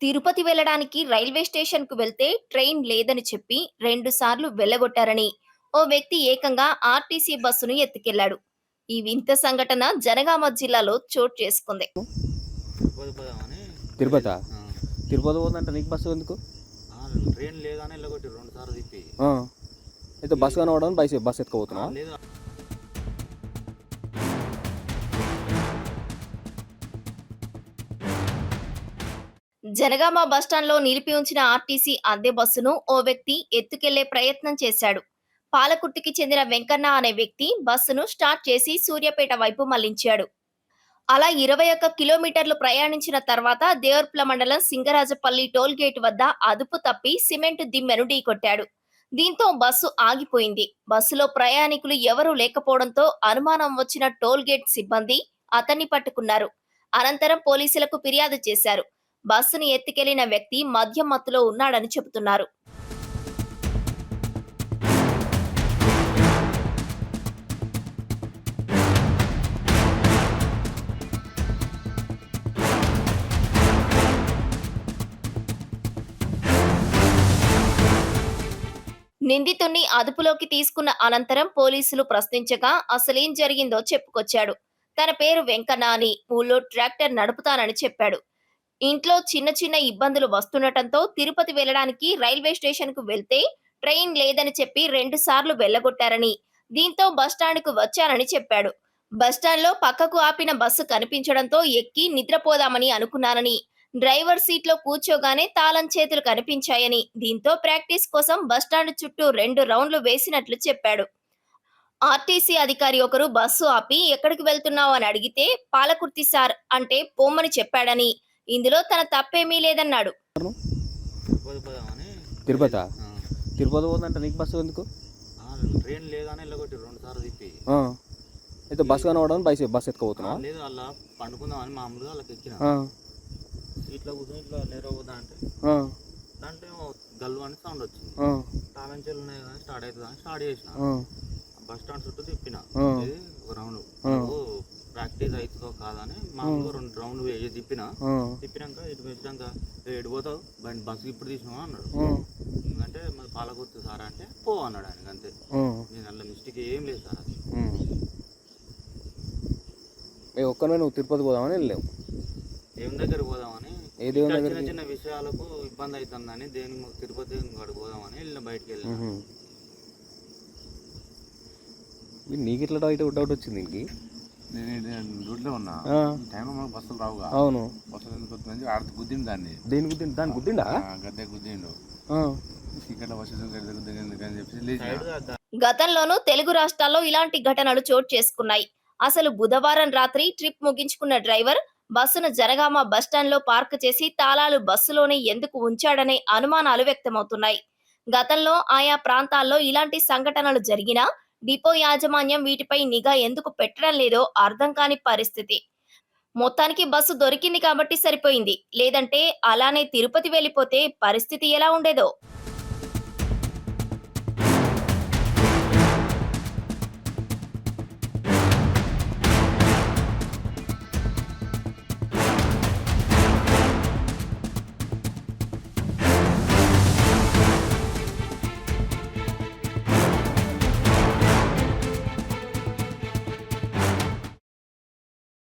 తిరుపతి వెళ్ళడానికి రైల్వే స్టేషన్‌కు వెళ్తే ట్రైన్ లేదని చెప్పి 2 సార్లు వెళ్ళగొట్టారని ఓ వ్యక్తి ఏకంగా ఆర్టీసీ బస్సును ఎత్తుకెళ్లాడు. ఈ వింత సంఘటన జనగామ జిల్లాలో చోటు చేసుకుంది. తిరుపతి పోదామని తిరుపతా? ఆ! తిరుపతి పోతుందంటే నీకు బస్సు ఎందుకు? ఆ! ట్రైన్ లేదని ఎల్లగొట్టిర్రు 2 సార్లు తిప్పి. ఆ! అయితే బస్సు కనపడదని బస్సు ఎత్తుకుపోతున్నావా? లేదు. జనగామ బస్టాండ్‌లో నిలిపి ఉంచిన ఆర్టీసీ అద్దె బస్సును ఓ వ్యక్తి ఎత్తుకెళ్లే ప్రయత్నం చేశాడు. పాలకుర్తికి చెందిన వెంకన్న అనే వ్యక్తి బస్సును స్టార్ట్ చేసి సూర్యాపేట వైపు మళ్లించాడు. అలా 21 కిలోమీటర్లు ప్రయాణించిన తర్వాత దేవరపల్లి మండలం సింగరాజపల్లి టోల్ గేట్ వద్ద అదుపు తప్పి సిమెంట్ దిమ్మెను ఢీకొట్టాడు. దీంతో బస్సు ఆగిపోయింది. బస్సులో ప్రయాణికులు ఎవరూ లేకపోవడంతో అనుమానం వచ్చిన టోల్ గేట్ సిబ్బంది అతన్ని పట్టుకున్నారు. అనంతరం పోలీసులకు ఫిర్యాదు చేశారు. బస్సును ఎత్తుకెళ్లిన వ్యక్తి మద్యం మత్తులో ఉన్నాడని చెబుతున్నారు. నిందితుణ్ణి అదుపులోకి తీసుకున్న అనంతరం పోలీసులు ప్రశ్నించగా అసలేం జరిగిందో చెప్పుకొచ్చాడు. తన పేరు వెంకన్న అని, ఊళ్ళో ట్రాక్టర్ నడుపుతానని చెప్పాడు. ఇంట్లో చిన్న చిన్న ఇబ్బందులు వస్తుండటంతో తిరుపతి వెళ్ళడానికి రైల్వే స్టేషన్‌కు వెళ్తే ట్రైన్ లేదని చెప్పి 2 సార్లు వెళ్ళగొట్టారని, దీంతో బస్టాండ్‌కు వచ్చానని చెప్పాడు. బస్టాండ్‌లో పక్కకు ఆపిన బస్సు కనిపించడంతో ఎక్కి నిద్రపోదామని అనుకున్నానని, డ్రైవర్ సీట్లో కూర్చోగానే తాళం చేతులు కనిపించాయని, దీంతో ప్రాక్టీస్ కోసం బస్టాండ్ చుట్టూ 2 రౌండ్లు వేసినట్లు చెప్పాడు. ఆర్టీసీ అధికారి ఒకరు బస్సు ఆపి ఎక్కడికి వెళ్తున్నావు అని అడిగితే పాలకుర్తి సార్ అంటే పొమ్మని చెప్పాడని, ఇందులో తన తప్పేమీ లేదన్నాడు. తిరుపతి పోదామని తిరుపతా? ఆ! తిరుపతి పోతుందంటే నీకు బస్సు ఎందుకు? ఆ! ట్రైన్ లేదని ఎల్లగొట్టిర్రు 2 సార్లు తిప్పి. ఆ! అయితే బస్సు కనపడదని బస్సు ఎత్తుకుపోతున్నావా? లేదు అలా పండుకుందామని మామూలుగా అలా ఎక్కిన. ఆ! సీట్లో కూర్చొని ఇట్లా నిద్రపోతా అంటే ఆ! దాంట్లో ఏమో గల్లు అని సౌండ్ వచ్చింది. ఆ! తాళం చెవులు ఉన్నాయి కదా స్టార్ట్ అవుతుందని స్టార్ట్ చేసిన. ఆ! బస్ స్టాండ్ చుట్టూ తిప్పిన. ఆ! ఇది ఒక రౌండ్. ఆ! నువ్వు ప్రాక్టీస్ అవుతుందో కాదని మామూలుగా 2 రౌండ్లు తిప్పిన. ఆ! తిప్పినాక ఇటు వచ్చినాక ఎటు పోతావు బస్సు ఇప్పుడు తీసినావా అన్నాడు. ఆ! అంటే మరి పాలకొత్తు సార్ అంటే పో అన్నాడు ఆయన అంతే. ఆ! నేను అందులో మిస్టేక్ ఏం లేదు సార్ అది. హ్మ్. ఏ ఒక్కనే నువ్వు తిరుపతి పోదామని వెళ్ళావు. దేవుని దగ్గర పోదామని ఏ దేవుని ఇంకా దగ్గరికి? చిన్న చిన్న విషయాలకు ఇబ్బంది అవుతుందని తిరుపతి కాడికి పోదామని వెళ్ళిన బయటికి వెళ్ళిన. హుహు. నీకు ఎట్లా డౌట్ వచ్చింది దీనికి? నేను రోడ్లో ఉన్నా. ఆ! ఈ టైంలో మనకు బస్సులు రావుగా. అవును. బస్సులు ఎందుకు వస్తుందని ఆడితే గుద్దిండు దాన్ని. దేని గుద్దిండు? దాన్ని గుద్దిండా? గద్దె గుద్దిండు. ఆ! ఇక్కడ బస్సు దగ్గర అని చెప్పి లేచిన. సైడ్ గతంలోనూ తెలుగు రాష్ట్రాల్లో ఇలాంటి ఘటనలు చోటు చేసుకున్నాయి. అసలు బుధవారం రాత్రి ట్రిప్ ముగించుకున్న డ్రైవర్ బస్సును జనగామ బస్టాండ్‌లో పార్క్ చేసి తాళాలు బస్సులోనే ఎందుకు ఉంచాడనే అనుమానాలు వ్యక్తమవుతున్నాయి. గతంలో ఆయా ప్రాంతాల్లో ఇలాంటి సంఘటనలు జరిగినా డిపో యాజమాన్యం వీటిపై నిఘా ఎందుకు పెట్టడం లేదో అర్థం కాని పరిస్థితి. మొత్తానికి బస్సు దొరికింది కాబట్టి సరిపోయింది. లేదంటే అలానే తిరుపతి వెళ్ళిపోతే పరిస్థితి ఎలా ఉండేదో.